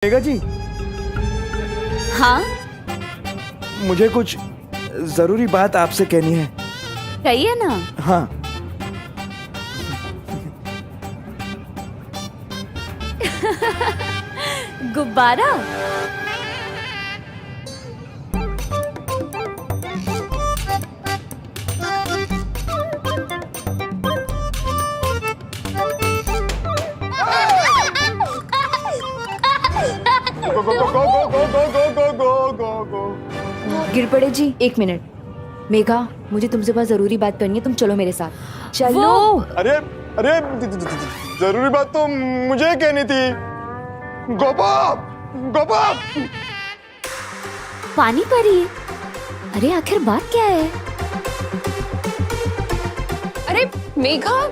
मेघा जी, हाँ मुझे कुछ जरूरी बात आपसे कहनी है। कहिए ना। हाँ, गुब्बारा। गो गो गो गो गो गो गो गो गो गो। गिरपड़े जी, एक मिनट। मेघा, मुझे तुमसे बहुत जरूरी बात करनी है, तुम चलो मेरे साथ। चलो। अरे अरे, जरूरी बात तो मुझे कहनी थी। गोपा गोपा। पानी परी। अरे आखिर बात क्या है? अरे मेघा,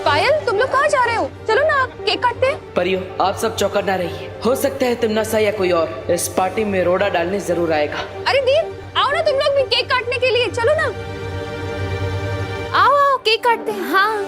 पायल, तुम लोग कहाँ जा रहे हो? चलो ना, केक काटते हैं। परियो, आप सब चौकन्ना ना रहिए। हो सकता है तिमनासा या कोई और इस पार्टी में रोड़ा डालने जरूर आएगा। अरे दी, आओ ना तुम लोग भी केक काटने के लिए, चलो ना। आओ आओ केक काटते हैं। हाँ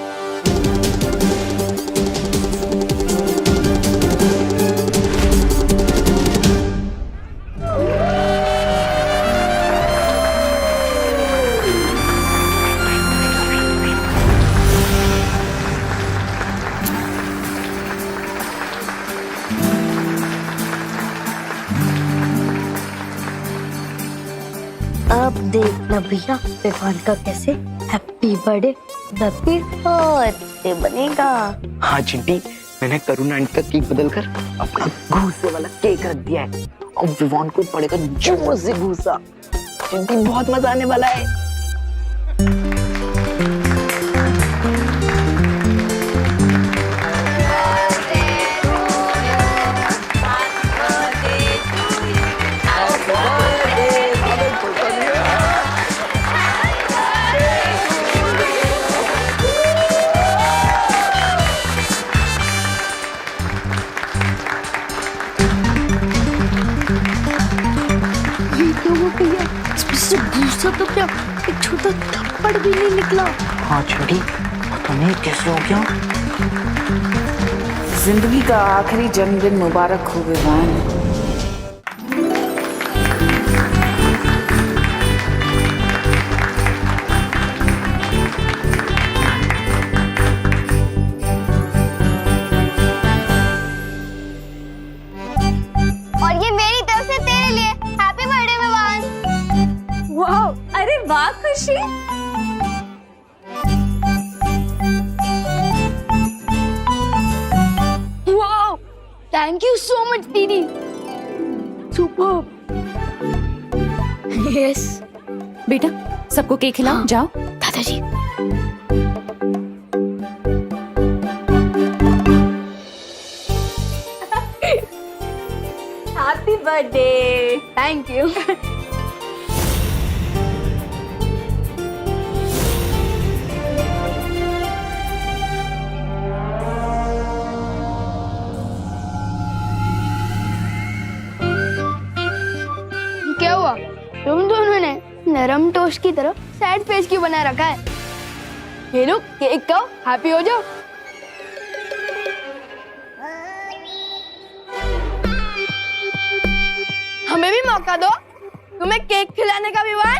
अब देखना भैया विवान का कैसे हैप्पी बर्थडे बनेगा। हाँ चिंटी, मैंने करुणा आंटी का केक बदलकर अपना घूसे वाला केक रख दिया है और विवान को पड़ेगा जोर से घूसा। चिंटी, बहुत मजा आने वाला है। घूसा तो क्या, एक छोटा थप्पड़ भी नहीं निकला। हाँ चिंटी, पता नहीं कैसे हो गया। जिंदगी का आखिरी जन्मदिन मुबारक हो विवान। और ये मेरी तरफ से तेरे लिए हैप्पी बर्थडे विवान। वाह, अरे वाह खुशी। Wow, thank you so much दीदी। सुपर। यस। बेटा सबको केक खिलाओ। जाओ। दादाजी। Happy birthday. Thank you. क्या हुआ? तुम दोनों ने नरम टोस्ट की तरह सैड फेस क्यों बना रखा है? ये लो केक खाओ, हैप्पी हो जाओ। हमें भी मौका दो, तुम्हें केक खिलाने का विवान।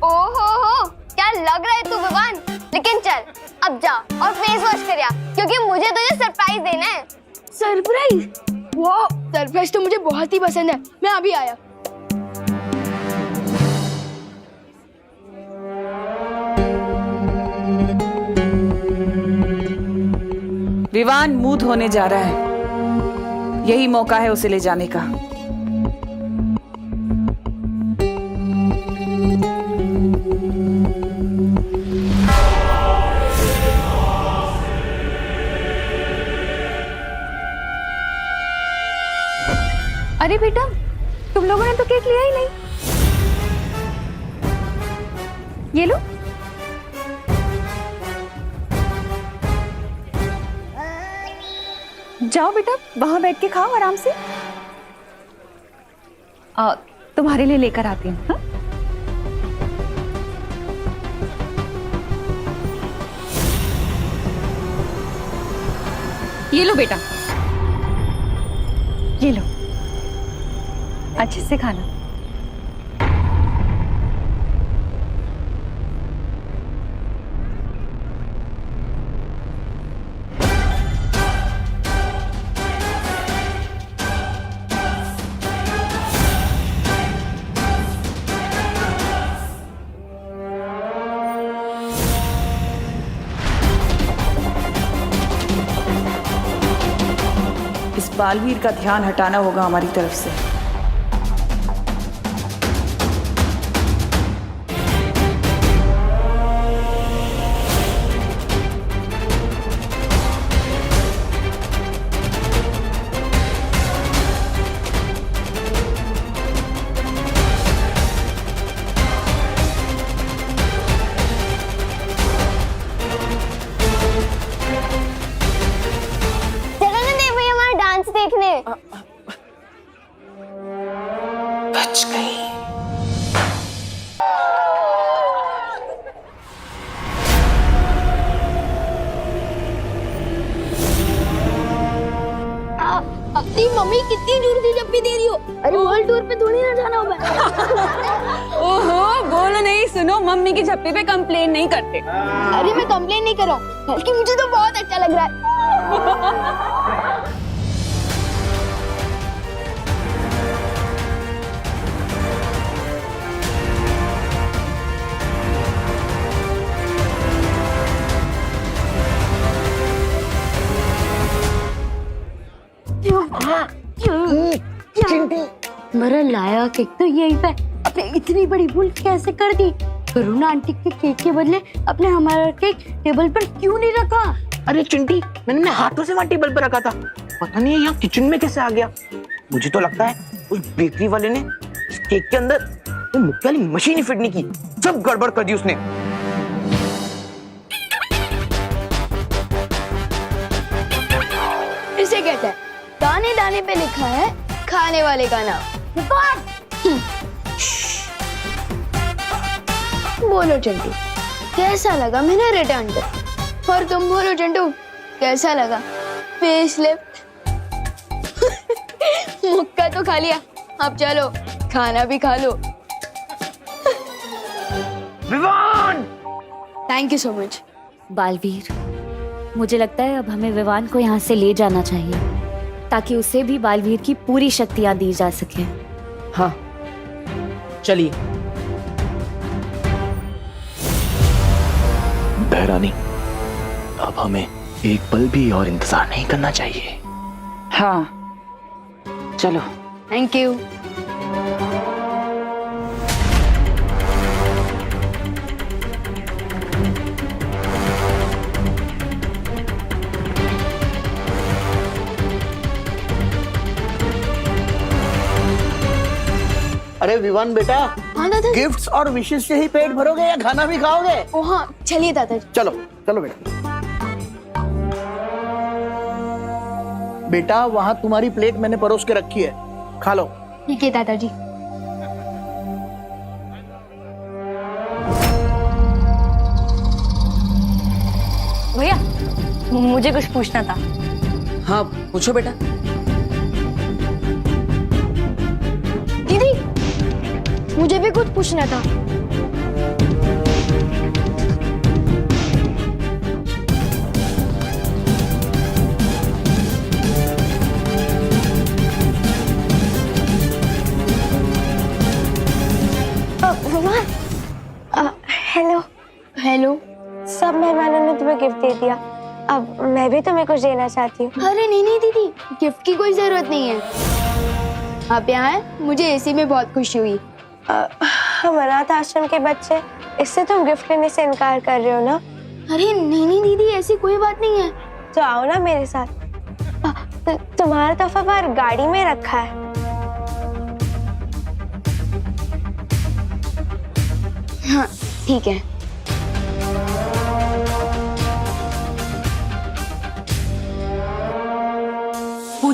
ओहो, क्या लग रहा है तू विवान? लेकिन चल अब जा और फेस वॉश कर आ, क्योंकि मुझे तुझे सरप्राइज देना है। सरप्राइज? वाह, सरप्राइज तो मुझे बहुत ही पसंद है। मैं अभी आया। विवान मूड होने जा रहा है, यही मौका है उसे ले जाने का। अरे बेटा, तुम लोगों ने तो केक लिया ही नहीं। ये लो। जाओ बेटा, वहां बैठ के खाओ आराम से। तुम्हारे लिए लेकर आती हूँ। हाँ? ये लो बेटा, ये लो, अच्छे से खाना। इस बालवीर का ध्यान हटाना होगा हमारी तरफ से। चलो ना देव भैया हमारा डांस देखने। बच गई। अपनी मम्मी कितनी दूर से जप्पी दे रही हो। अरे वर्ल्ड टूर पे थोड़ी ना जाना होगा। ओहो, बोलो नहीं, सुनो, मम्मी की झप्पी पे कंप्लेन नहीं करते। अरे मैं कंप्लेन नहीं कर रहा हूँ, बल्कि मुझे तो बहुत अच्छा लग रहा है। मेरा लाया केक तो यही पे। अपने इतनी बड़ी भूल कैसे कर दी? करुणा आंटी के केक के बदले अपने हमारा केक टेबल पर क्यों नहीं रखा? अरे चिंटी, मैंने अपने हाथों से वहाँ टेबल पर रखा था, पता नहीं यहाँ किचन में कैसे आ गया। मुझे तो लगता है उस बेकरी वाले ने इस केक के अंदर वो मुक्के वाली मशीन ही फिट नहीं की, सब गड़बड़ कर दी उसने। इसे कहते हैं दाने दाने पे लिखा है खाने वाले का नाम। बोलो चंटू, कैसा लगा मैंने रिटर्न कर? और तुम बोलो चंटू, कैसा लगा फेसलिफ्ट? मुक्का तो खा लिया, अब चलो खाना भी खा लो। Vivaan! Thank you so much. Baalveer, मुझे लगता है अब हमें विवान को यहाँ से ले जाना चाहिए ताकि उसे भी बालवीर की पूरी शक्तियाँ दी जा सके। हाँ, चलिए। बहरानी, अब हमें एक पल भी और इंतजार नहीं करना चाहिए। हाँ, चलो। Thank you. अरे विवान बेटा, हाँ दादा। गिफ्ट्स और विशेष से ही पेट भरोगे या खाना भी खाओगे? ओ हाँ, चलिए दादाजी। चलो चलो बेटा। बेटा, वहाँ तुम्हारी प्लेट मैंने परोस के रखी है, खा लो। ठीक है दादाजी। भैया, मुझे कुछ पूछना था। हाँ, पूछो बेटा। दीदी, मुझे भी कुछ पूछना था। हेलो। हेलो। सब मेहमानों ने तुम्हें गिफ्ट दे दिया, अब मैं भी तुम्हें कुछ देना चाहती हूँ। अरे नहीं नहीं दीदी, गिफ्ट की कोई जरूरत नहीं है। आप यहाँ हैं, मुझे इसी में बहुत खुशी हुई। हम अनाथ आश्रम के बच्चे, इससे तुम गिफ्ट लेने से इनकार कर रहे हो ना? अरे नहीं नहीं दीदी, ऐसी कोई बात नहीं है। तो आओ ना मेरे साथ। तुम्हारा तोहफा बाहर गाड़ी में रखा है। हाँ ठीक है।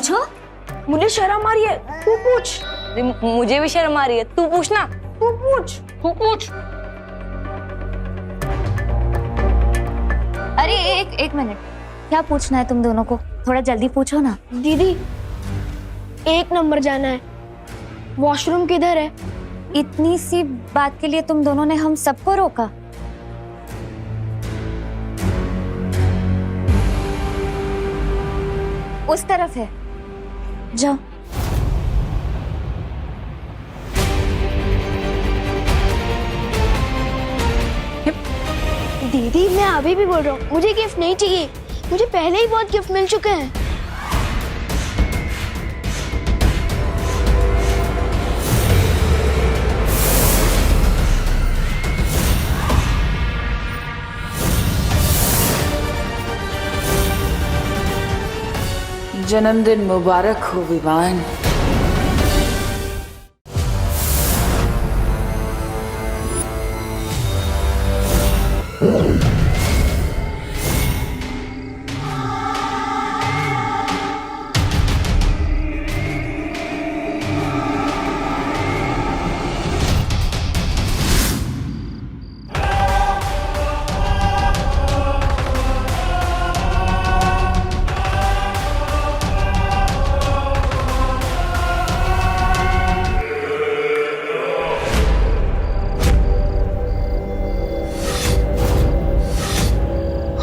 पूछो। मुझे शर्म आ रही है, तू पूछ। मुझे भी शर्म आ रही है, तू पूछना। तू पूछ। अरे एक मिनट, क्या पूछना है तुम दोनों को? थोड़ा जल्दी पूछो ना। दीदी 1 नंबर जाना है, वॉशरूम किधर है? इतनी सी बात के लिए तुम दोनों ने हम सबको रोका? उस तरफ है, जाओ। दीदी मैं अभी भी बोल रहा हूँ, मुझे गिफ्ट नहीं चाहिए, मुझे पहले ही बहुत गिफ्ट मिल चुके हैं। जन्मदिन मुबारक हो विवान।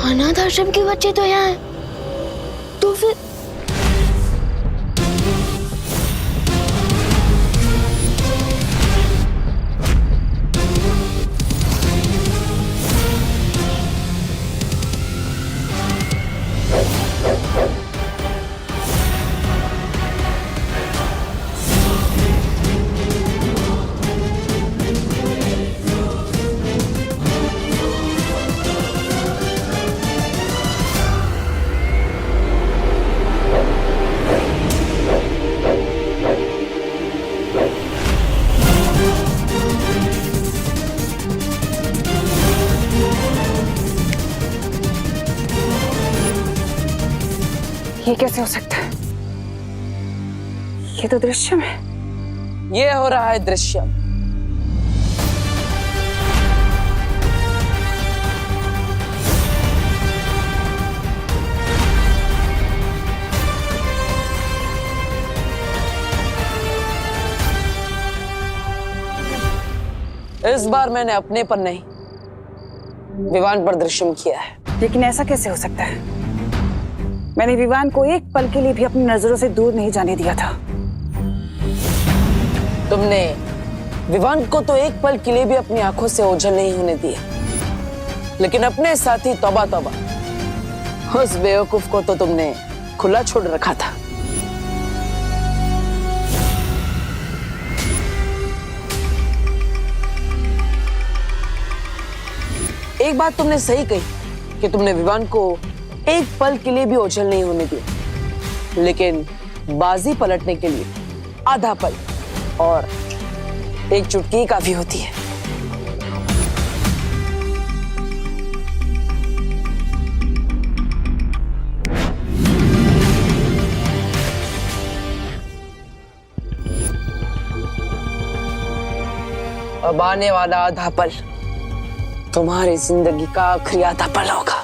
अनाथ आश्रम के बच्चे तो यहाँ हैं, तो फिर ये कैसे हो सकता है? ये तो दृश्यम है। ये हो रहा है दृश्यम। इस बार मैंने अपने पर नहीं, विवान पर दृश्यम किया है। लेकिन ऐसा कैसे हो सकता है? मैंने विवान को एक पल के लिए भी अपनी नजरों से दूर नहीं जाने दिया था। तुमने विवान को तो एक पल के लिए भी अपनी आंखों से ओझल नहीं होने दिया, लेकिन अपने साथी तौबा तौबा, उस बेवकूफ को तो तुमने खुला छोड़ रखा था। एक बात तुमने सही कही कि तुमने विवान को एक पल के लिए भी ओझल नहीं होने दिया, लेकिन बाजी पलटने के लिए आधा पल और एक चुटकी काफी होती है। अब आने वाला आधा पल तुम्हारी जिंदगी का आखिरी आधा पल होगा।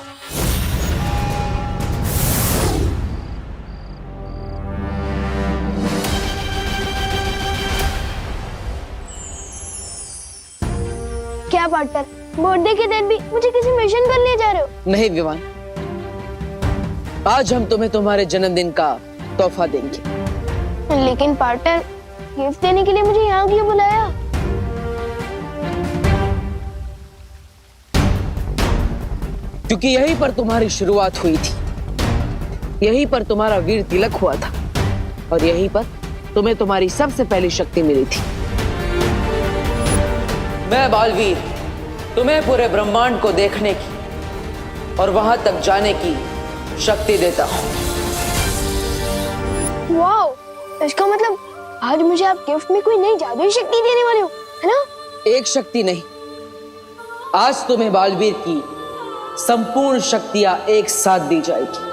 क्या पार्टनर, बर्थडे के दिन भी मुझे किसी मिशन पर ले जा रहे हो? नहीं विवान, आज हम तुम्हें तुम्हारे जन्मदिन का तोहफा देंगे। लेकिन पार्टनर, गिफ्ट देने के लिए मुझे यहाँ क्यों बुलाया? क्योंकि यहीं पर तुम्हारी शुरुआत हुई थी, यहीं पर तुम्हारा वीर तिलक हुआ था, और यहीं पर तुम्हें तुम्हारी सबसे पहली शक्ति मिली थी। मैं बालवीर तुम्हें पूरे ब्रह्मांड को देखने की और वहां तक जाने की शक्ति देता हूं। वाओ, इसका मतलब आज मुझे आप गिफ्ट में कोई नई जादुई शक्ति देने वाले हो, है ना? एक शक्ति नहीं, आज तुम्हें बालवीर की संपूर्ण शक्तियां एक साथ दी जाएगी।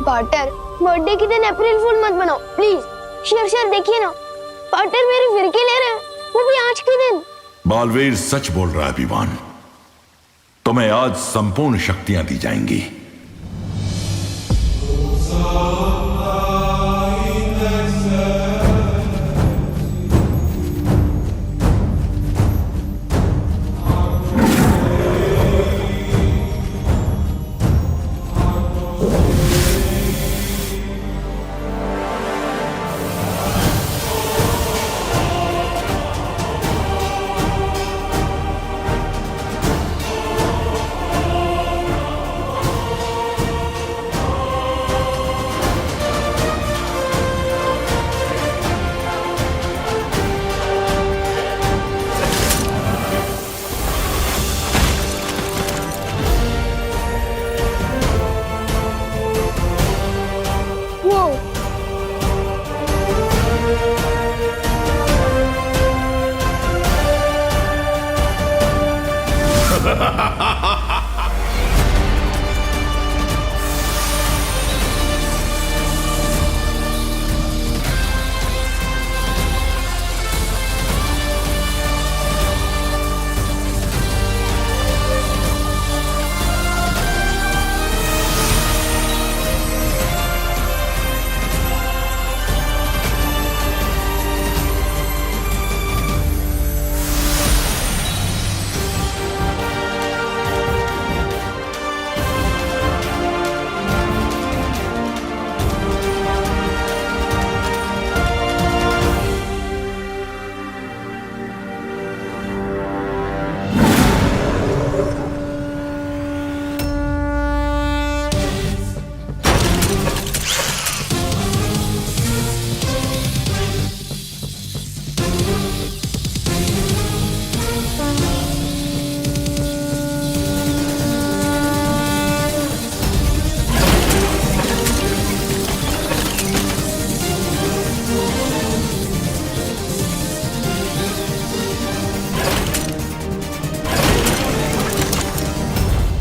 पार्टनर बर्थडे के दिन अप्रैल फूल मत बनाओ प्लीज। शेर देखिए ना, पार्टनर मेरी फिरकी ले रहे हैं, वो भी आज के दिन। बालवीर सच बोल रहा है विवान, तुम्हें आज संपूर्ण शक्तियां दी जाएंगी।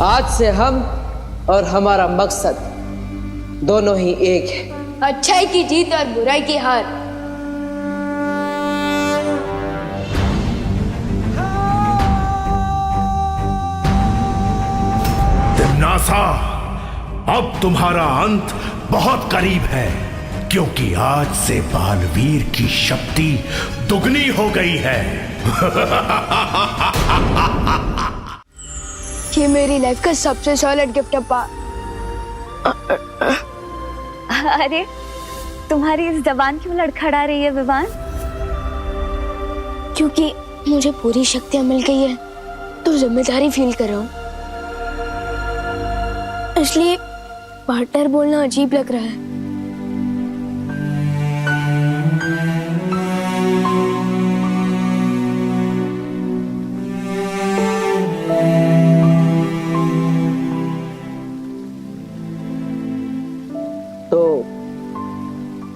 आज से हम और हमारा मकसद दोनों ही एक है। अच्छाई की जीत और बुराई की हार। तिम्नासा, अब तुम्हारा अंत बहुत करीब है, क्योंकि आज से बालवीर की शक्ति दुगनी हो गई है। ये मेरी लाइफ का सबसे सॉलिड गिफ्ट है पा। अरे तुम्हारी इस जबान क्यों लड़खड़ा रही है विवान? क्योंकि मुझे पूरी शक्तियां मिल गई है तो जिम्मेदारी फील कर रहा हूँ, इसलिए पार्टनर बोलना अजीब लग रहा है।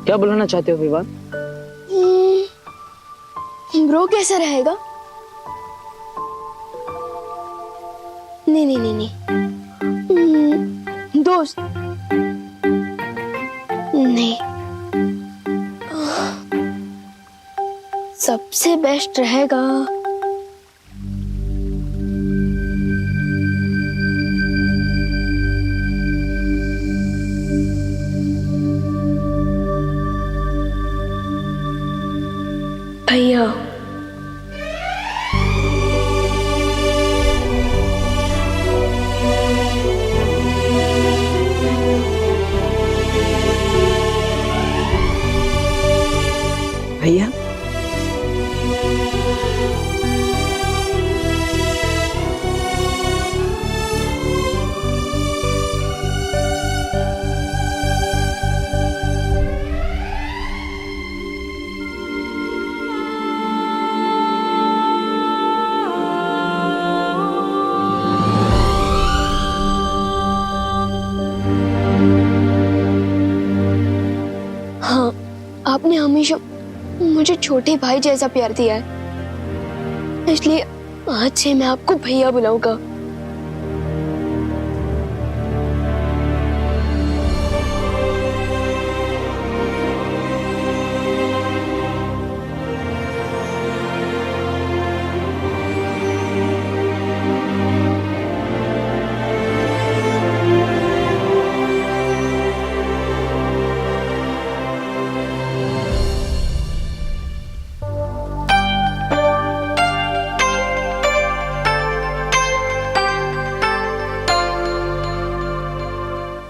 क्या बुलाना चाहते हो विवान? ब्रो कैसा रहेगा? नहीं नहीं नहीं नहीं, दोस्त नहीं, सबसे बेस्ट रहेगा भैया। भैया आपने हमेशा मुझे छोटे भाई जैसा प्यार दिया है, इसलिए आज से मैं आपको भैया बुलाऊंगा।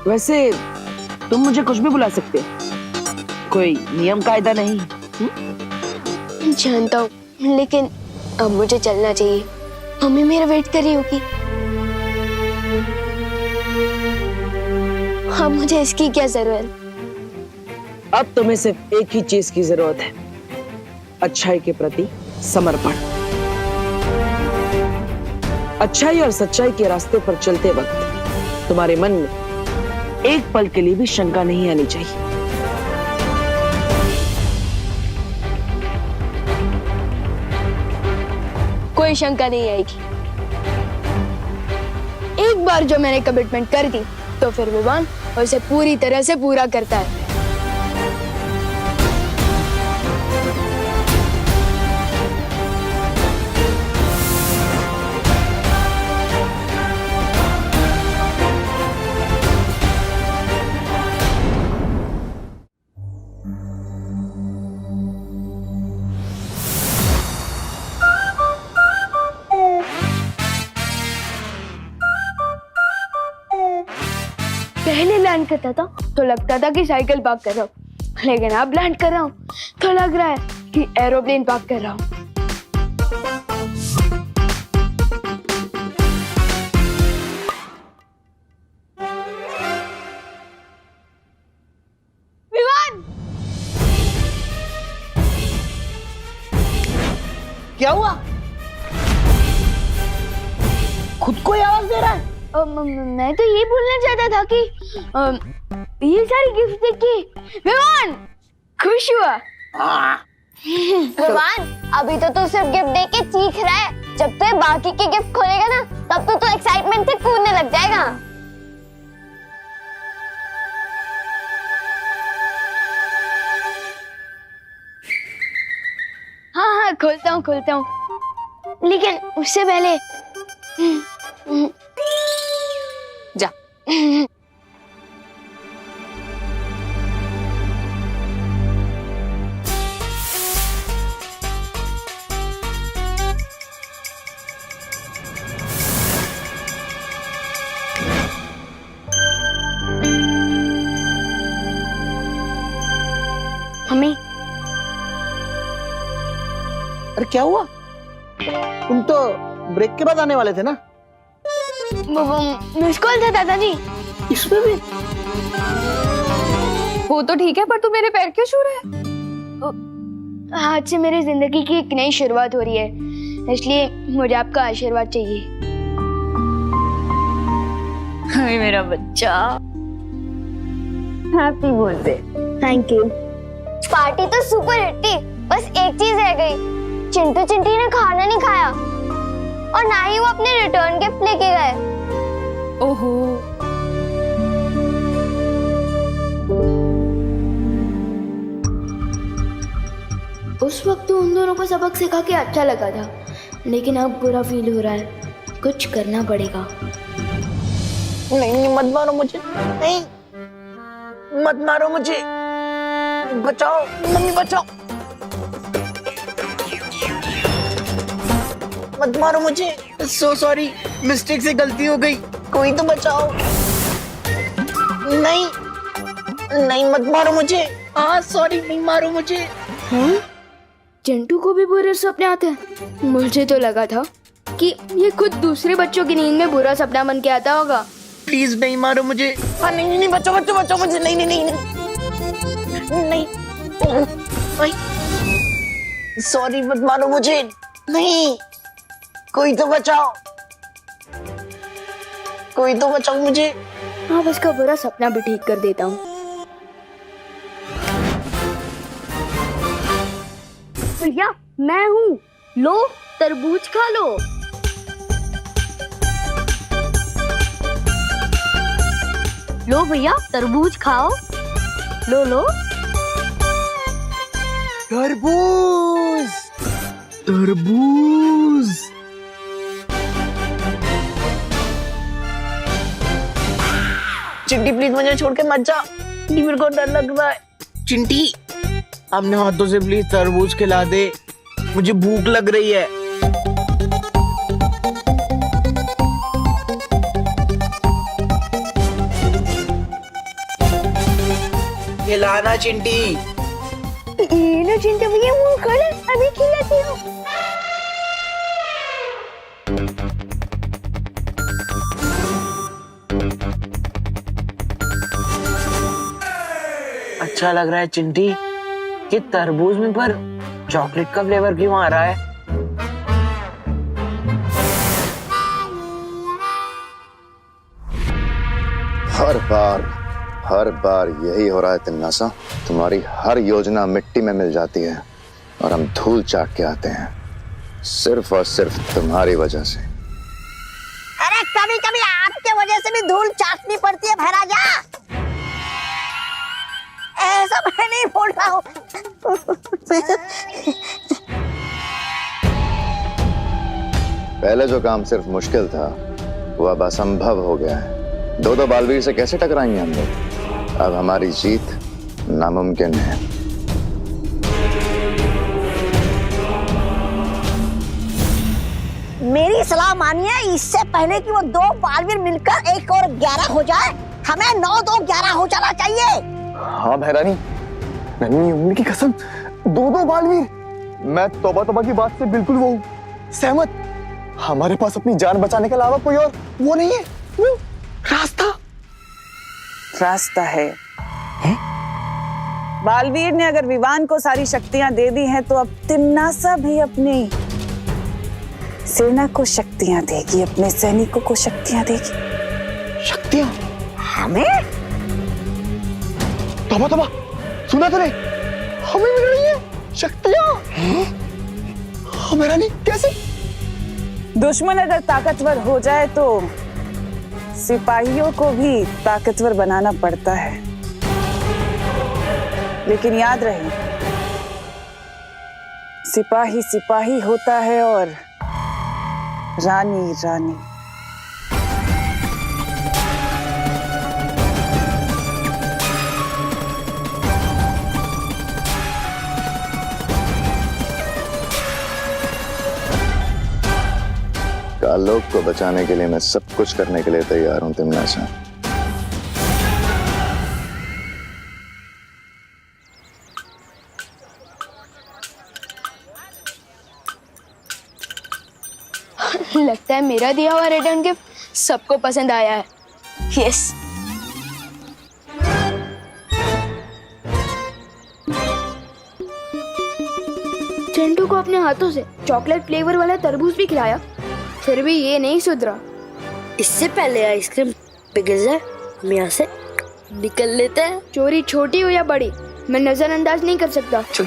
वैसे तुम मुझे कुछ भी बुला सकते हो, कोई नियम कायदा नहीं। जानता हूँ, लेकिन अब मुझे चलना चाहिए। मम्मी मेरा वेट कर रही होगी। अब मुझे इसकी क्या जरूरत? अब तुम्हें सिर्फ एक ही चीज की जरूरत है, अच्छाई के प्रति समर्पण। अच्छाई और सच्चाई के रास्ते पर चलते वक्त तुम्हारे मन में एक पल के लिए भी शंका नहीं आनी चाहिए। कोई शंका नहीं आएगी। एक बार जो मैंने कमिटमेंट कर दी तो फिर विवान उसे पूरी तरह से पूरा करता है। पहले लैंड करता था तो लगता था कि साइकिल पार्क कर रहा हूँ, लेकिन अब लैंड कर रहा हूँ तो लग रहा है कि एरोप्लेन पार्क कर रहा हूँ। विवान! क्या हुआ? खुद को ही आवाज दे रहा है? मैं तो ये बोलना चाहता था कि ये सारी गिफ्ट देख के विवान खुश हुआ। विवान, अभी तो तू सिर्फ गिफ्ट देख के चीख रहा है। जब तू बाकी के गिफ्ट खोलेगा ना, तब तो तू एक्साइटमेंट से कूदने लग जाएगा। हाँ, खोलता हूँ, लेकिन उससे पहले जा। मम्मी, अरे क्या हुआ? तुम तो ब्रेक के बाद आने वाले थे ना? मिस कॉल था दादाजी। इसमें भी? वो तो ठीक है, पर तू मेरे पैर क्यों छू रहा है? आज से मेरी जिंदगी की एक नई शुरुआत हो रही है, इसलिए मुझे आपका आशीर्वाद चाहिए। हाय मेरा बच्चा, happy birthday. Thank you. Party तो सुपर हिट थी, बस एक चीज रह गई। चिंटू चिंटी ने खाना नहीं खाया और ना ही वो अपने रिटर्न गिफ्ट लेके गए। ओहो, उस वक्त तो उन दोनों को सबक सिखा के अच्छा लगा था, लेकिन अब बुरा फील हो रहा है। कुछ करना पड़ेगा। नहीं, मत मारो मुझे, नहीं, मत मारो मुझे, बचाओ मम्मी, बचाओ, मत मारो मुझे। सो सॉरी, मिस्टेक से गलती हो गई, कोई तो बचाओ। नहीं नहीं, मत मारो मुझे। हाँ सॉरी, नहीं मारो मुझे। चिंटू को भी बुरे सपने आते हैं? मुझे तो लगा था कि ये खुद दूसरे बच्चों की नींद में बुरा सपना बन के आता होगा। प्लीज नहीं मारो मुझे। हाँ नहीं नहीं, बचाओ बचाओ बचाओ मुझे। नहीं नहीं नहीं नहीं नहीं, सॉरी, मत मारो मुझे। नहीं, कोई तो बचाओ, कोई तो बचाओ मुझे। अब इसका बुरा सपना भी ठीक कर देता हूँ। भैया, मैं हूँ, लो तरबूज खा लो। लो भैया, तरबूज खाओ। लो लो। तरबूज, तरबूज। चिंटी प्लीज मुझे छोड़ के मत जा, मेरे को डर लग रहा है। चिंटी, अपने हाथों से प्लीज तरबूज खिला दे, मुझे भूख लग रही है। खिलाना चिंटी। ये लो चिंटू भैया, वो खड़े, अभी खिलाती हूँ। अच्छा लग रहा है चिंटी कि तरबूज में पर चॉकलेट का फ्लेवर क्यों आ रहा है? हर बार यही हो रहा है तिन्नासा। तुम्हारी हर योजना मिट्टी में मिल जाती है और हम धूल चाट के आते हैं, सिर्फ और सिर्फ तुम्हारी वजह से। अरे कभी कभी आपके वजह से भी धूल चाटनी पड़ती है भैराजा। ऐसा मैं नहीं बोल रहा हूँ। पहले जो काम सिर्फ मुश्किल था वो अब असंभव हो गया है। दो बालवीर से कैसे टकराएंगे हम लोग? अब हमारी जीत नामुमकिन है। मेरी सलाह मानिए, इससे पहले कि वो 2 बालवीर मिलकर 1 और 11 हो जाए, हमें 9 2 11 हो जाना चाहिए। हाँ भैरानी, नन्ही उम्मी की कसम, 2 बालवीर। मैं तौबा की बात से बिल्कुल वो सहमत। हमारे पास अपनी जान बचाने के अलावा कोई और वो नहीं है, वो रास्ता है। बालवीर ने अगर विवान को सारी शक्तियां दे दी हैं तो अब तिम्नासा भी अपनी सेना को शक्तियां देगी, अपने सैनिकों को शक्तियां देगी। शक्तियां? हमें? तौबा, सुना तूने? हमें मिल रही है शक्तियां। हाँ भैरानी, कैसे? दुश्मन अगर ताकतवर हो जाए तो सिपाहियों को भी ताकतवर बनाना पड़ता है, लेकिन याद रहे, सिपाही सिपाही होता है और रानी रानी। कालोक को बचाने के लिए मैं सब कुछ करने के लिए तैयार हूं तिम्नासा। लगता है मेरा दिया हुआ रिटर्न गिफ्ट सबको पसंद आया है। यस। चिंटू को अपने हाथों से चॉकलेट फ्लेवर वाला तरबूज भी खिलाया, फिर भी ये नहीं सुधरा। इससे पहले आइसक्रीम पिघल जाए, हम यहाँ से निकल लेते हैं। चोरी छोटी हो या बड़ी, मैं नजरअंदाज नहीं कर सकता। चल।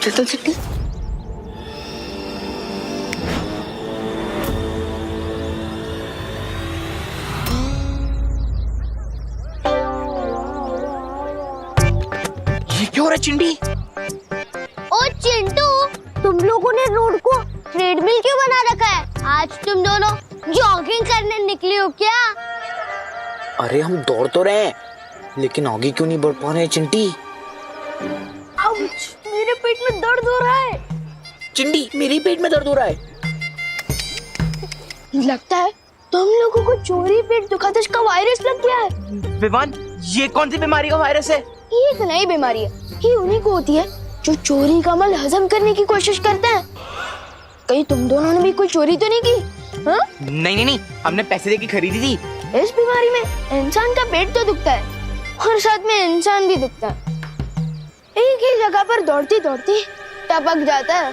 ये क्यों हो रहा है चिंटी? ओ चिंटू, तुम लोगों ने रोड को ट्रेडमिल क्यों बना रखा है? आज तुम दोनों जॉगिंग करने निकले हो क्या? अरे हम दौड़ तो रहे हैं, लेकिन आगे क्यों नहीं बढ़ पा रहे हैं चिंटी? आउच, मेरे पेट में दर्द हो रहा है। चिंटी, मेरे पेट में दर्द हो रहा है। लगता है तुम लोगों को चोरी पेट दुखाते का वायरस लग गया है। विवान, ये कौन सी बीमारी का वायरस है? ये एक नई बीमारी है, ये उन्हीं को होती है जो चोरी का माल हजम करने की कोशिश करते हैं। कहीं तुम दोनों ने भी कोई चोरी तो नहीं की? हाँ? नहीं, हमने पैसे देके खरीदी थी। इस बीमारी में इंसान का पेट तो दुखता है और साथ में इंसान भी दुखता है। एक ही जगह पर दौड़ती दौड़ती टपक जाता है।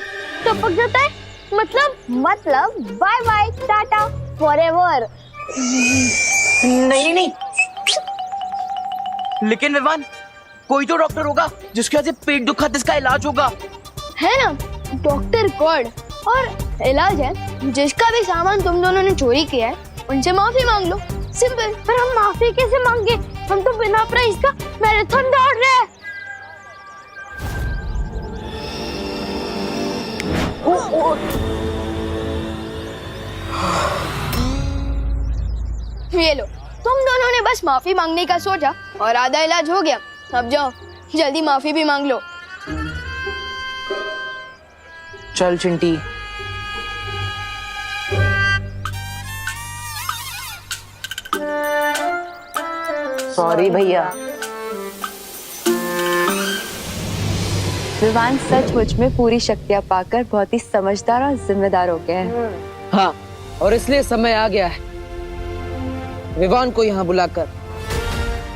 मतलब बाय बाय टाटा फॉरएवर। नहीं, लेकिन विवान, कोई तो डॉक्टर होगा जिसके वजह से पेट दुखा जिसका इलाज होगा। है ना, डॉक्टर कॉड, और इलाज है जिसका भी सामान तुम दोनों ने चोरी किया है उनसे माफी मांग लो। सिंपल। पर हम माफी कैसे मांगे? हम तो बिना प्राइस का मैराथन दौड़ रहे हैं। ये लो, तुम दोनों ने बस माफी मांगने का सोचा और आधा इलाज हो गया। अब जाओ, जल्दी माफी भी मांग लो। चल चिंटी। सॉरी भैया। विवान सचमुच में पूरी शक्तियां पाकर बहुत ही समझदार और जिम्मेदार हो गए हैं। हाँ, और इसलिए समय आ गया है विवान को यहाँ बुलाकर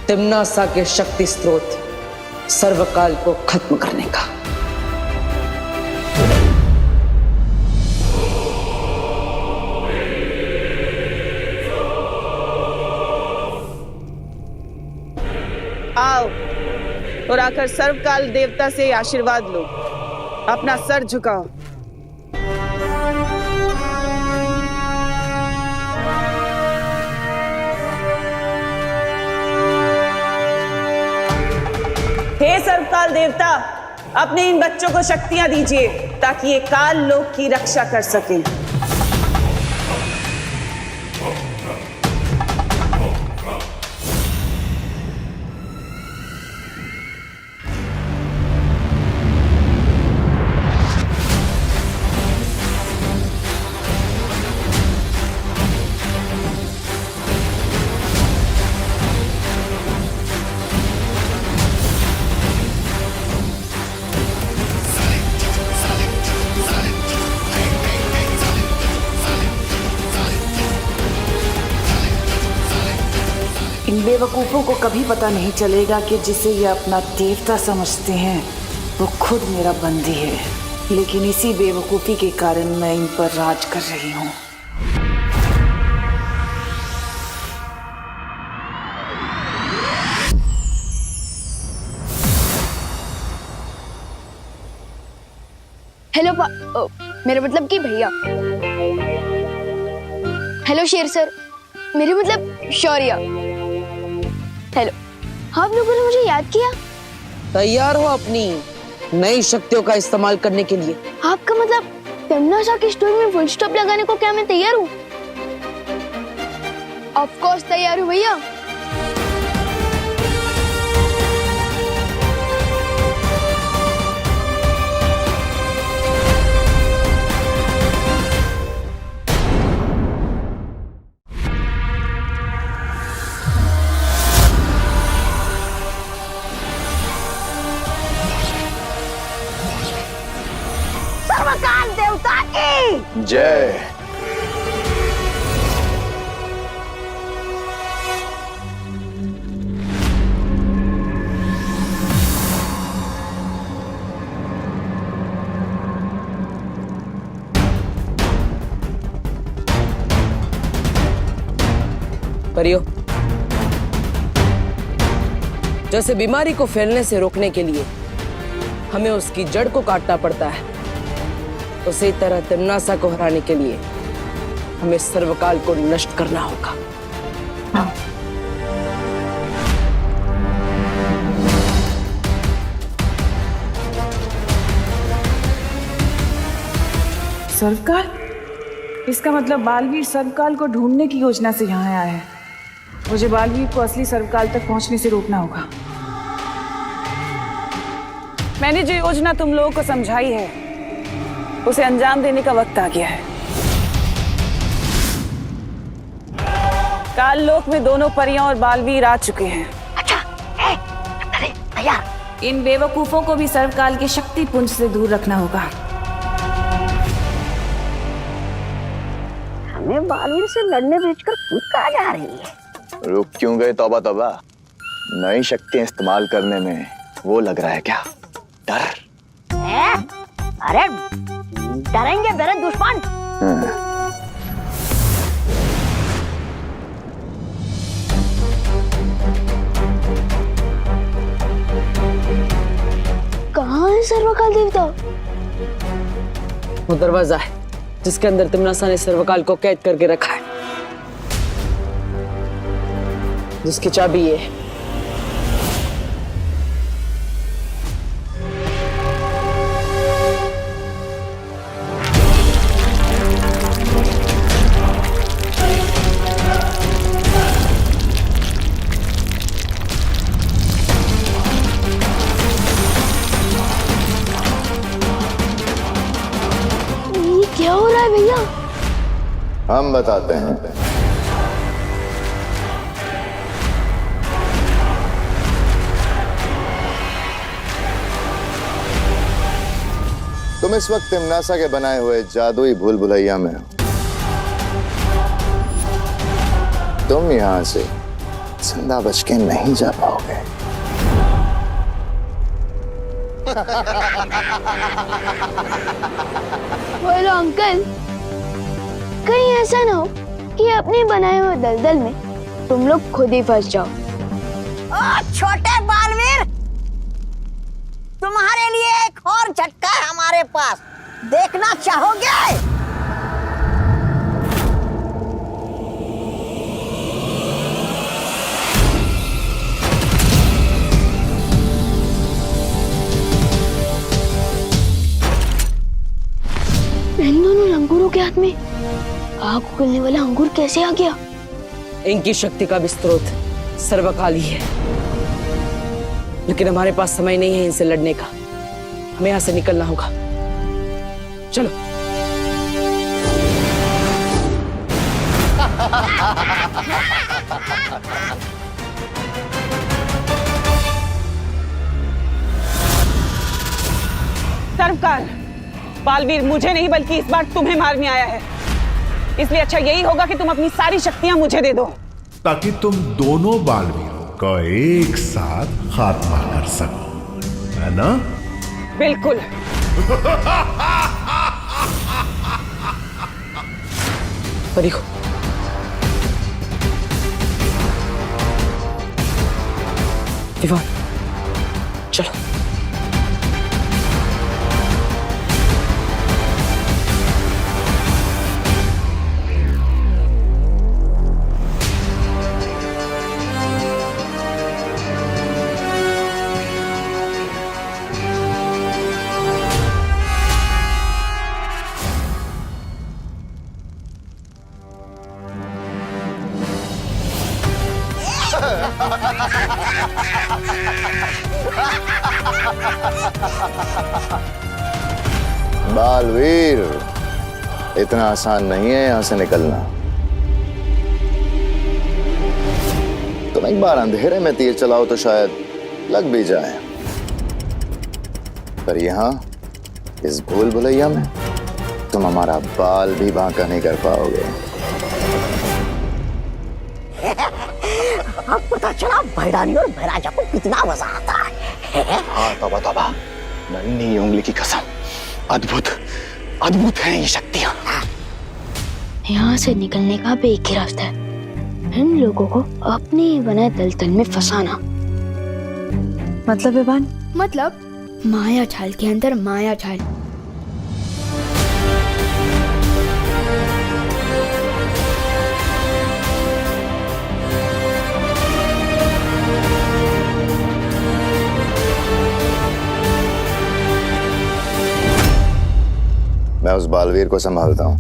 तिम्नासा के शक्ति स्रोत सर्वकाल को खत्म करने का। आओ और आकर सर्वकाल देवता से आशीर्वाद लो। अपना सर झुकाओ। हे सर्वकाल देवता, अपने इन बच्चों को शक्तियां दीजिए ताकि ये काल लोक की रक्षा कर सकें। इन बेवकूफों को कभी पता नहीं चलेगा कि जिसे ये अपना देवता समझते हैं वो खुद मेरा बंदी है, लेकिन इसी बेवकूफी के कारण मैं इन पर राज कर रही हूँ। हेलो मेरा मतलब कि भैया। हेलो शेर सर, मेरे मतलब शौर्य। हेलो, आप लोगों ने मुझे याद किया? तैयार हो अपनी नई शक्तियों का इस्तेमाल करने के लिए? आपका मतलब तिम्नासा की स्टोरी में फुल स्टॉप लगाने को क्या मैं तैयार हूँ? ऑफ कोर्स तैयार हूँ भैया। सर्वकाल देवता की जय। परियो, जैसे बीमारी को फैलने से रोकने के लिए हमें उसकी जड़ को काटना पड़ता है, उसी तरह तिम्नासा को हराने के लिए हमें सर्वकाल को नष्ट करना होगा। सर्वकाल? इसका मतलब बालवीर सर्वकाल को ढूंढने की योजना से यहाँ आया है। मुझे बालवीर को असली सर्वकाल तक पहुंचने से रोकना होगा। मैंने जो योजना तुम लोगों को समझाई है उसे अंजाम देने का वक्त आ गया है। काल लोक में दोनों परियां और बालवीर आ चुके हैं। अच्छा, तैयार। इन बेवकूफों को भी सर्वकाल के शक्ति पुंज से दूर रखना होगा। हमें बालवीर से लड़ने भेजकर खुद कहाँ जा रही है? रुक क्यों गए तौबा तौबा? नई शक्तियां इस्तेमाल करने में वो लग रहा है क्या डर? अरे डरेंगे मेरे दुश्मन। कहाँ है सर्वकाल देवता? वो दरवाजा है जिसके अंदर तिम्नासा ने सर्वकाल को कैद करके रखा है, जिसकी चाबी ये है। क्या हो रहा है भैया? हम बताते हैं। तुम इस वक्त तिमनासा के बनाए हुए जादुई भूल भुलैया में हो। तुम यहां से जिंदा बच के नहीं जा पाओगे। बोलो अंकल, कहीं ऐसा ना हो कि अपने बनाए हुए दलदल में तुम लोग खुद ही फंस जाओ। छोटे बालवीर, तुम्हारे लिए एक और झटका है हमारे पास, देखना चाहोगे? इन दोनों लंगूरों के हाथ में आग उगलने वाला अंगूर कैसे आ गया? इनकी शक्ति का भी स्रोत सर्वकाली है, लेकिन हमारे पास समय नहीं है इनसे लड़ने का। हमें यहां से निकलना होगा। चलो। सर्वकाल, बालवीर मुझे नहीं बल्कि इस बार तुम्हें मारने आया है, इसलिए अच्छा यही होगा कि तुम अपनी सारी शक्तियां मुझे दे दो, ताकि तुम दोनों बालवीरों का एक साथ खात्मा कर सको, है ना? बिल्कुल। परिको, विवान, चलो। बालवीर, इतना आसान नहीं है यहां से निकलना। तुम एक बार अंधेरे में तीर चलाओ तो शायद लग भी जाए, पर यहां इस भूल भुलैया में तुम हमारा बाल भी बांका नहीं कर पाओगे। अब पता चला भैरानी और भैराजा को कितना मजा आता है। हाँ तौबा तौबा, नन्ही उंगली की कसम, अद्भुत अद्भुत है ये शक्तियां। यहाँ से निकलने का भी एक ही रास्ता है, इन लोगों को अपने ही बनाए दलदल में फंसाना। मतलब विवान? मतलब माया जाल के अंदर माया जाल। मैं उस बालवीर को संभालता हूं।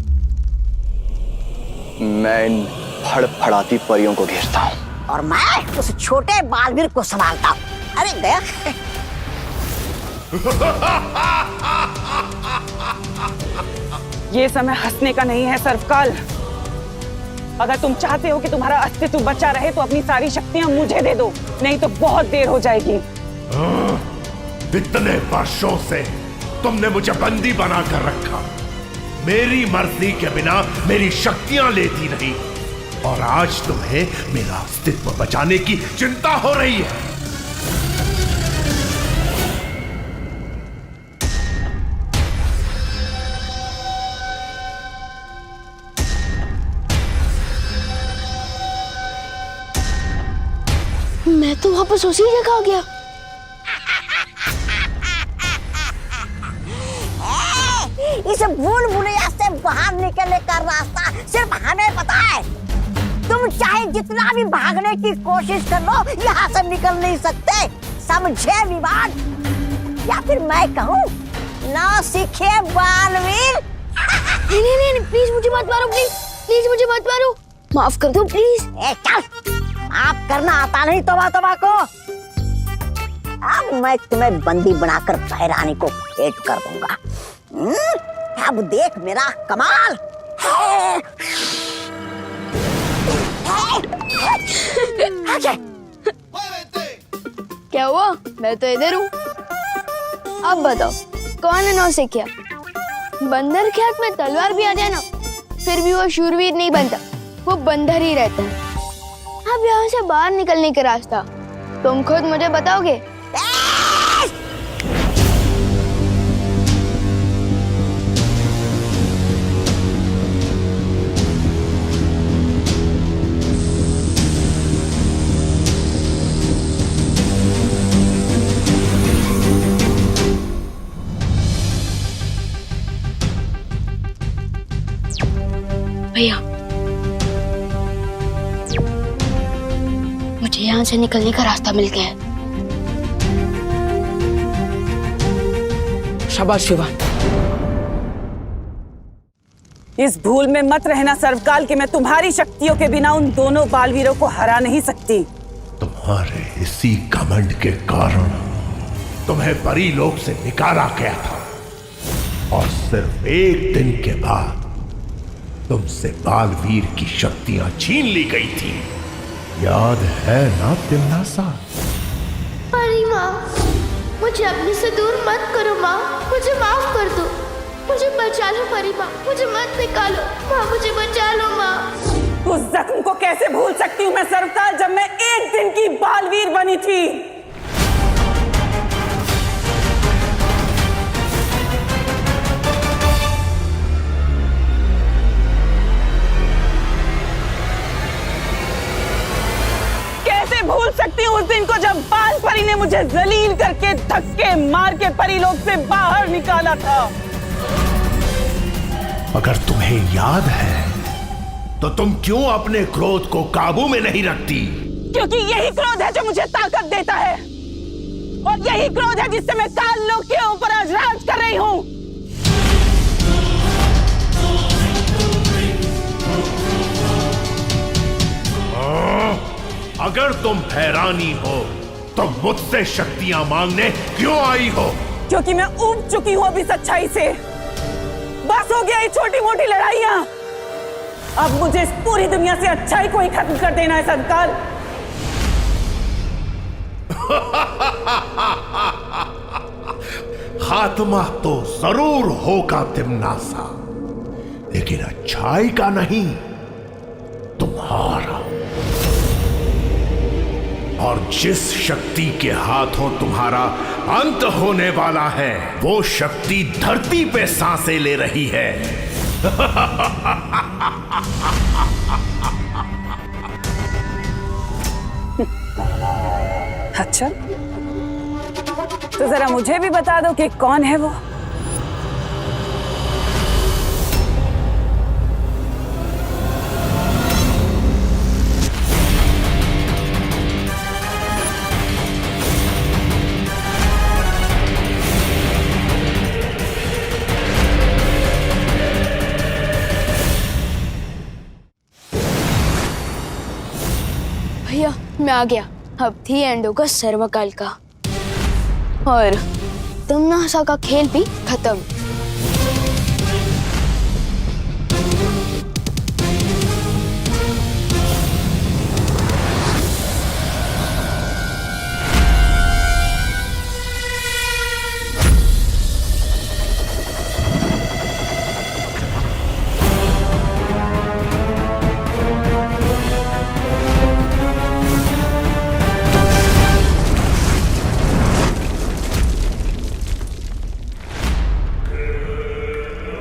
मैं इन फड़फड़ाती परियों को घेरता हूं। और मैं उस छोटे बालवीर को संभालता हूं। अरे गया। ये समय हंसने का नहीं है सर्वकाल। अगर तुम चाहते हो कि तुम्हारा अस्तित्व बचा रहे तो अपनी सारी शक्तियां मुझे दे दो, नहीं तो बहुत देर हो जाएगी। इतने वर्षों से तुमने मुझे बंदी बनाकर रखा, मेरी मर्जी के बिना मेरी शक्तियां लेती नहीं, और आज तुम्हें मेरा अस्तित्व बचाने की चिंता हो रही है। मैं तो वापस उसी जगह आ गया। इस भूल भुलैया से बाहर निकलने का रास्ता सिर्फ हमें पता है। तुम चाहे जितना भी भागने की कोशिश कर लो, यहाँ से निकल नहीं सकते, समझे विवान? या फिर मैं कहूँ, ना सीखे बालवीर। नहीं, प्लीज मुझे मत मारो, प्लीज मुझे मत मारो, माफ कर दो प्लीज। चल, आप करना आता नहीं तौबा तौबा को। अब मैं तुम्हें बंदी बनाकर भैरानी को भेंट कर दूंगा। अब देख मेरा कमाल। क्या हुआ? मैं तो इधर हूँ। अब बताओ कौन है नौसिखिया? बंदर के हाथ में तलवार भी आ जाए ना, फिर भी वो शूरवीर नहीं बनता, वो बंदर ही रहता है। अब यहाँ से बाहर निकलने का रास्ता तुम खुद मुझे बताओगे? भैया, मुझे यहाँ से निकलने का रास्ता मिल गया है। शाबाश विवान। इस भूल में मत रहना सर्वकाल कि मैं तुम्हारी शक्तियों के बिना उन दोनों बालवीरों को हरा नहीं सकती। तुम्हारे इसी घमंड के कारण तुम्हें परीलोक से निकाला गया था और सिर्फ एक दिन के बाद तुमसे बालवीर की शक्तियां छीन ली गई थी। याद है ना तिमनासा? अरे माँ, मुझे अपने से दूर मत करो माँ, मुझे माफ कर दो, मुझे बचा लो परी माँ, मुझे मत निकालो माँ, मुझे बचा लो माँ। उस जख्म को कैसे भूल सकती हूँ मैं सर्वकाल, जब मैं एक दिन की बालवीर बनी थी। भूल सकती हूँ उस दिन को जब बाल परी ने मुझे जलील करके धक्के मार के परीलोक से बाहर निकाला था। अगर तुम्हें याद है तो तुम क्यों अपने क्रोध को काबू में नहीं रखती? क्योंकि यही क्रोध है जो मुझे ताकत देता है और यही क्रोध है जिससे मैं काल लोक के ऊपर आज राज कर रही हूँ। अगर तुम हैरानी हो तो मुझसे शक्तियां मांगने क्यों आई हो? क्योंकि मैं ऊब चुकी हूँ अभी सच्चाई से। बस हो गया ये छोटी मोटी लड़ाइयाँ। अब मुझे इस पूरी दुनिया से अच्छाई को ही खत्म कर देना है सरकार। खात्मा तो जरूर होगा तिमनासा, लेकिन अच्छाई का नहीं, तुम्हारा। और जिस शक्ति के हाथों तुम्हारा अंत होने वाला है वो शक्ति धरती पे सांसें ले रही है। अच्छा, तो जरा मुझे भी बता दो कि कौन है वो। भैया, मैं आ गया। अब थी एंड होगा सर्वकाल का और तिमनासा का खेल भी खत्म।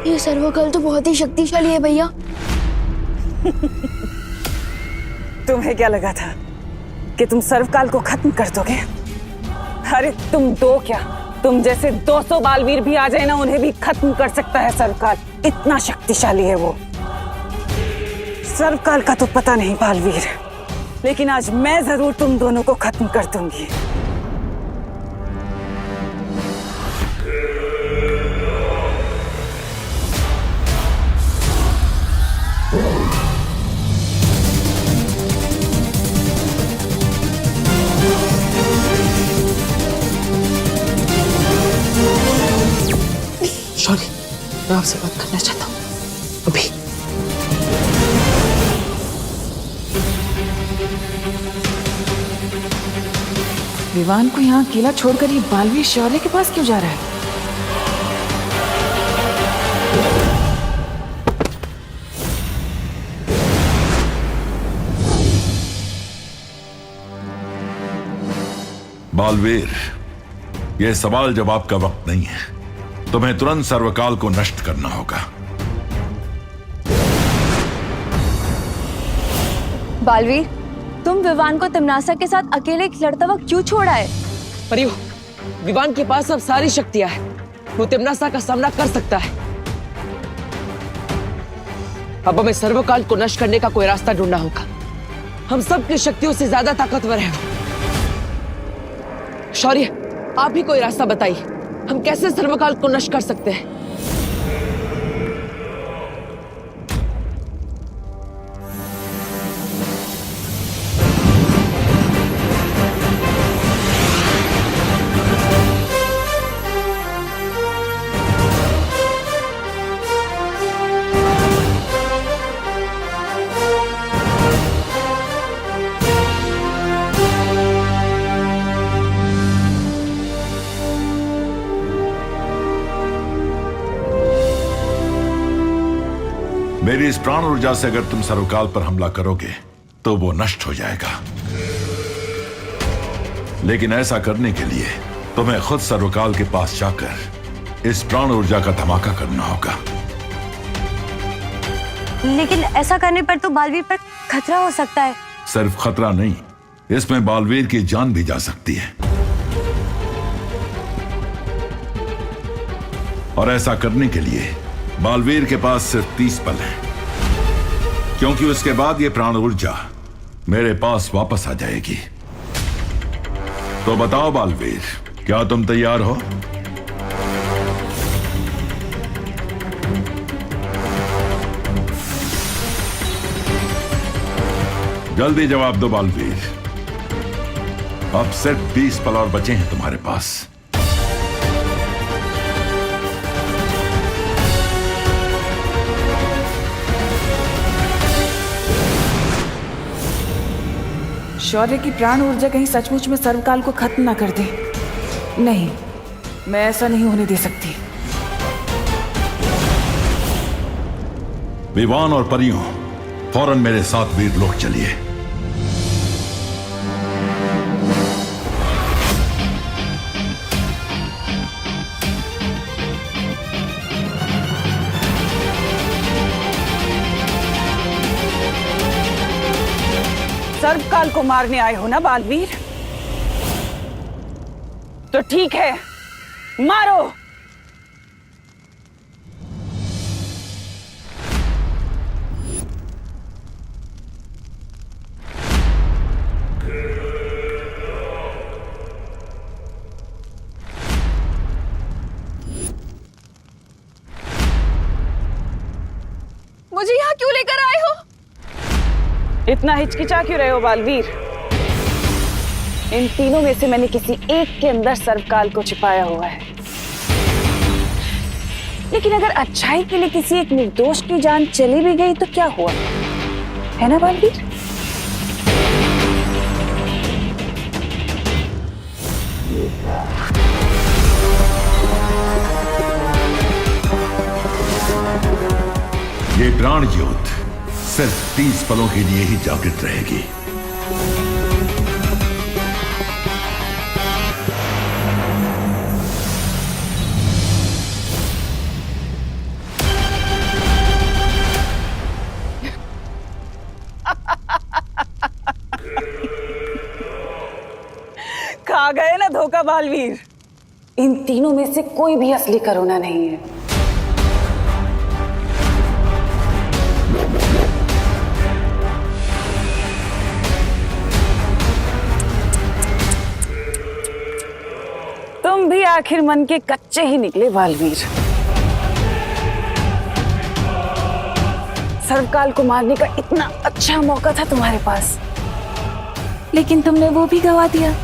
ये सर्वकाल तो बहुत ही शक्तिशाली है भैया। तुम्हें क्या लगा था कि तुम सर्वकाल को खत्म कर दोगे? अरे तुम दो क्या, तुम जैसे 200 बालवीर भी आ जाए ना, उन्हें भी खत्म कर सकता है सर्वकाल। इतना शक्तिशाली है वो। सर्वकाल का तो पता नहीं बालवीर, लेकिन आज मैं जरूर तुम दोनों को खत्म कर दूंगी। सॉरी, मैं आपसे बात करना चाहता हूँ अभी। विवान को यहाँ अकेला छोड़कर ये बालवीर शौर्य के पास क्यों जा रहा है? बालवीर, यह सवाल जवाब का वक्त नहीं है। तुम्हें तुरंत सर्वकाल को नष्ट करना होगा। बालवीर, तुम विवान को तिमनासा के साथ अकेले लड़ता हुआ क्यों छोड़ा है? परियो, विवान के पास अब सारी शक्तियां हैं। वो तिमनासा का सामना कर सकता है। अब हमें सर्वकाल को नष्ट करने का कोई रास्ता ढूंढना होगा। हम सबकी शक्तियों से ज्यादा ताकतवर है वो। शौर्य, आप ही कोई रास्ता बताइए। हम कैसे सर्वकाल को नष्ट कर सकते हैं? मेरी इस प्राण ऊर्जा से अगर तुम सर्वकाल पर हमला करोगे तो वो नष्ट हो जाएगा। लेकिन ऐसा करने के लिए तुम्हें खुद सर्वकाल के पास जाकर इस प्राण ऊर्जा का धमाका करना होगा। लेकिन ऐसा करने पर तो बालवीर पर खतरा हो सकता है। सिर्फ खतरा नहीं, इसमें बालवीर की जान भी जा सकती है। और ऐसा करने के लिए बालवीर के पास सिर्फ 30 पल हैं, क्योंकि उसके बाद ये प्राण ऊर्जा मेरे पास वापस आ जाएगी। तो बताओ बालवीर, क्या तुम तैयार हो? जल्दी जवाब दो बालवीर। अब सिर्फ 20 पल और बचे हैं तुम्हारे पास। शौर्य की प्राण ऊर्जा कहीं सचमुच में सर्वकाल को खत्म ना कर दे। नहीं, मैं ऐसा नहीं होने दे सकती। विवान और परियों, फौरन मेरे साथ वीर लोक चलिए। सर्वकाल को मारने आए हो ना बालवीर? तो ठीक है, मारो। मुझे यहाँ क्यों लेकर आए हो? इतना हिचकिचा क्यों रहे हो बालवीर? इन तीनों में से मैंने किसी एक के अंदर सर्वकाल को छिपाया हुआ है। लेकिन अगर अच्छाई के लिए किसी एक निर्दोष की जान चली भी गई तो क्या हुआ, है ना बालवीर? ये प्राण ज्योत सिर्फ 30 पलों के लिए ही जागृत रहेगी। खा गए ना धोखा बालवीर। इन तीनों में से कोई भी असली करुणा नहीं है। तुम भी आखिर मन के कच्चे ही निकले बालवीर। सर्वकाल को मारने का इतना अच्छा मौका था तुम्हारे पास, लेकिन तुमने वो भी गवा दिया।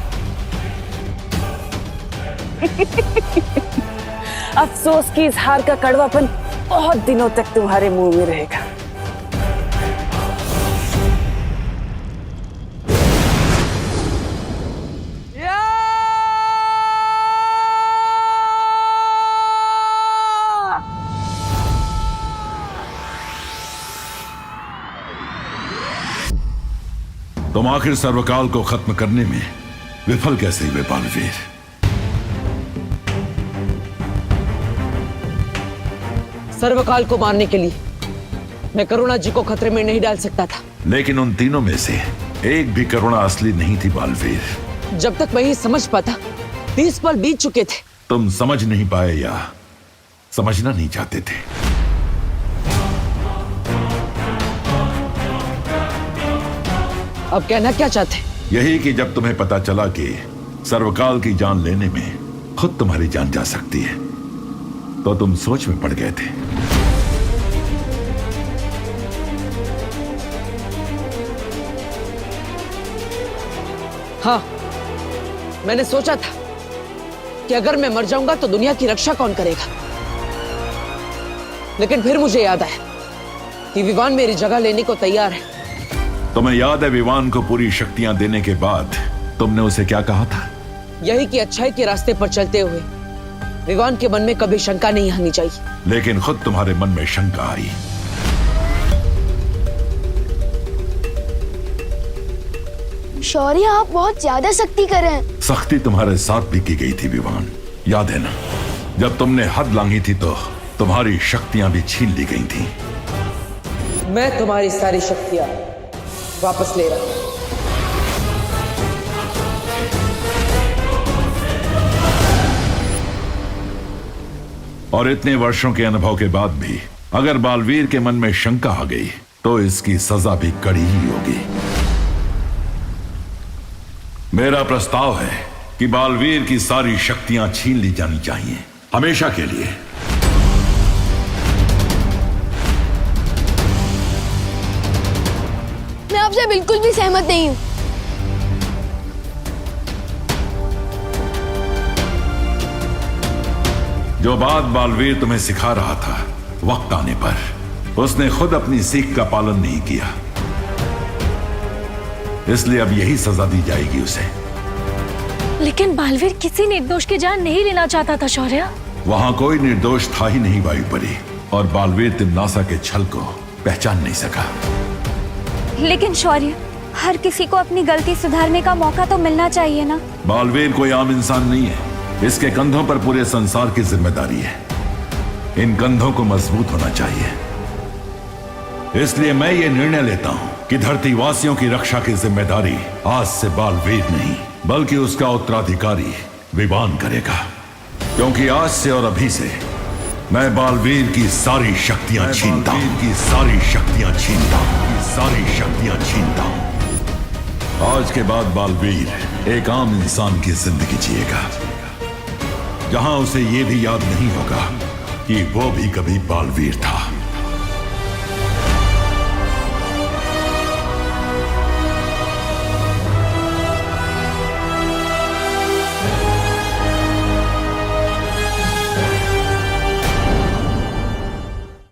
अफसोस की इस हार का कड़वापन बहुत दिनों तक तुम्हारे मुंह में रहेगा। तुम आखिर सर्वकाल को खत्म करने में विफल कैसे हुए बालवीर? सर्वकाल को मारने के लिए मैं करुणा जी को खतरे में नहीं डाल सकता था। लेकिन उन तीनों में से एक भी करुणा असली नहीं थी बालवीर। जब तक मैं ही समझ पाता 30 पल बीत चुके थे। तुम समझ नहीं पाए या समझना नहीं चाहते थे? अब कहना क्या चाहते? यही कि जब तुम्हें पता चला कि सर्वकाल की जान लेने में खुद तुम्हारी जान जा सकती है, तो तुम सोच में पड़ गए थे। हाँ, मैंने सोचा था कि अगर मैं मर जाऊंगा तो दुनिया की रक्षा कौन करेगा। लेकिन फिर मुझे याद आया कि विवान मेरी जगह लेने को तैयार है। तुम्हें याद है विवान को पूरी शक्तियां देने के बाद तुमने उसे क्या कहा था? यही कि अच्छाई के रास्ते पर चलते हुए विवान के मन में कभी शंका नहीं आनी चाहिए। लेकिन खुद तुम्हारे मन में शंका आई। शौर्य, आप बहुत ज्यादा सख्ती कर रहे हैं। सख्ती तुम्हारे साथ भी की गई थी विवान, याद है ना? जब तुमने हद लांघी थी तो तुम्हारी शक्तियां भी छीन ली गई थी। मैं तुम्हारी सारी शक्तियां वापस ले रहा हूं। और इतने वर्षों के अनुभव के बाद भी अगर बालवीर के मन में शंका आ गई तो इसकी सजा भी कड़ी ही होगी। मेरा प्रस्ताव है कि बालवीर की सारी शक्तियां छीन ली जानी चाहिए, हमेशा के लिए। मैं आपसे बिल्कुल भी सहमत नहीं हूँ। जो बात बालवीर तुम्हें सिखा रहा था, वक्त आने पर उसने खुद अपनी सीख का पालन नहीं किया, इसलिए अब यही सजा दी जाएगी उसे। लेकिन बालवीर किसी निर्दोष की जान नहीं लेना चाहता था शौर्य। वहां कोई निर्दोष था ही नहीं वायुपरी, और बालवीर तिम्नासा के छल को पहचान नहीं सका। लेकिन शौर्य, हर किसी को अपनी गलती सुधारने का मौका तो मिलना चाहिए ना। बालवीर कोई आम इंसान नहीं है, इसके कंधों पर पूरे संसार की जिम्मेदारी है। इन कंधों को मजबूत होना चाहिए। इसलिए मैं ये निर्णय लेता हूं कि धरतीवासियों की रक्षा की जिम्मेदारी आज से बालवीर नहीं बल्कि उसका उत्तराधिकारी विवान करेगा। क्योंकि आज से और अभी से मैं बालवीर की सारी शक्तियां छीनता हूं, सारी शक्तियां छीनता हूं, सारी शक्तियां छीनता हूं। आज के बाद बालवीर एक आम इंसान की जिंदगी जिएगा, जहां उसे यह भी याद नहीं होगा कि वो भी कभी बालवीर था।